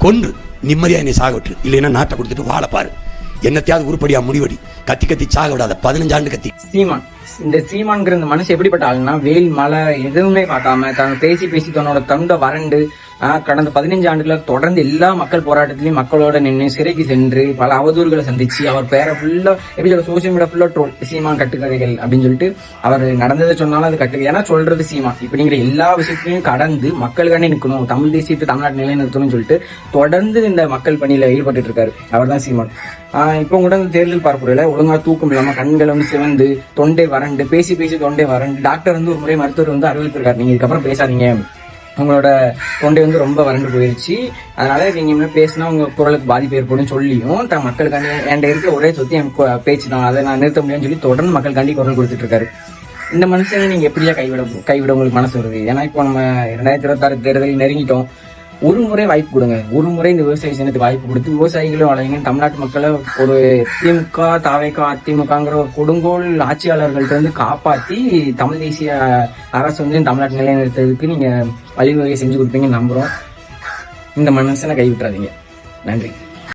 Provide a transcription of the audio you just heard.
கொன்று நிம்மதியா என்னை சாக விட்டுரு, இல்லைன்னா நாட்டை கொடுத்துட்டு வாழ பாரு. என்னத்தையாவது உருப்படியா முடிவடி. கத்தி கத்தி சாக விடாத. 15 ஆண்டு கத்தி. சீமான், இந்த சீமான்கிற இந்த மனுஷன் எப்படிப்பட்ட ஆளுன்னா, வெயில் மழை எதுவுமே பார்க்காம தான் பேசி பேசி தன்னோட தொண்டை வறண்டு கடந்த 15 ஆண்டுகள தொடர்ந்து எல்லா மக்கள் போராட்டத்திலையும் மக்களோட நின்று சிறைக்கு சென்று பல அவதூறுகளை சந்திச்சு அவர் பேரை ஃபுல்லா எப்படி சொல்ல சோசியல் மீடியா ஃபுல்லா ட்ரோல், சீமான் கட்டுக்கதைகள் அப்படின்னு சொல்லிட்டு அவர் நடந்ததை சொன்னாலும் அது கட்டுக்கதை. ஏன்னா சொல்றது சீமான் இப்படிங்கிற எல்லா விஷயத்தையும் கடந்து மக்களுக்காண்டி நிற்கணும், தமிழ் தேசியத்தை தமிழ்நாட்டு நிலைநிறுத்தணும்னு சொல்லிட்டு தொடர்ந்து இந்த மக்கள் பணியில ஈடுபட்டு இருக்காரு. அவர் தான் சீமான். இப்போ கூட தேர்தல் பார்ப்புறையில ஒழுங்கா தூக்கம் இல்லாம கண்கள் சிவந்து தொண்டை வறண்டு பேசி பேசி தொண்டை வறண்டு டாக்டர் ஒரு முறை மருத்துவர் அறிவித்திருக்காரு, நீங்க இதுக்கப்புறம் பேசாதீங்க, உங்களோட தொண்டை ரொம்ப வறண்டு போயிடுச்சு, அதனால நீங்க இன்னும் பேசினா உங்க குரலுக்கு பாதிப்பு ஏற்படும் சொல்லியும் தன் மக்களுக்காண்டி என்கிட்ட இருக்க ஒரே சொத்து என் பேச்சு தான், அதை நான் நிறுத்த முடியும்னு சொல்லி தொடர்ந்து மக்களுக்காண்டி குரல் கொடுத்துட்டு இருக்காரு. இந்த மனுஷனை நீங்க எப்படியா கைவிட உங்களுக்கு மனசு வருது? ஏன்னா இப்போ நம்ம 2026 தேர்தலில் நெருங்கிட்டோம். ஒரு முறை வாய்ப்பு கொடுங்க, ஒரு முறை இந்த விவசாய சின்னத்துக்கு வாய்ப்பு கொடுத்து விவசாயிகளும் வளைங்க, தமிழ்நாட்டு மக்களை ஒரு திமுக தாவேக அதிமுகங்கிற ஒரு கொடுங்கோல் ஆட்சியாளர்கள்ட்ட இருந்து காப்பாற்றி தமிழ் தேசிய அரசு தமிழ்நாட்டு நிலைநிறுத்ததுக்கு நீங்க வழிவகை செஞ்சு கொடுப்பீங்கன்னு நம்புறோம். இந்த மனுஷனை கைவிட்டுறாதீங்க. நன்றி.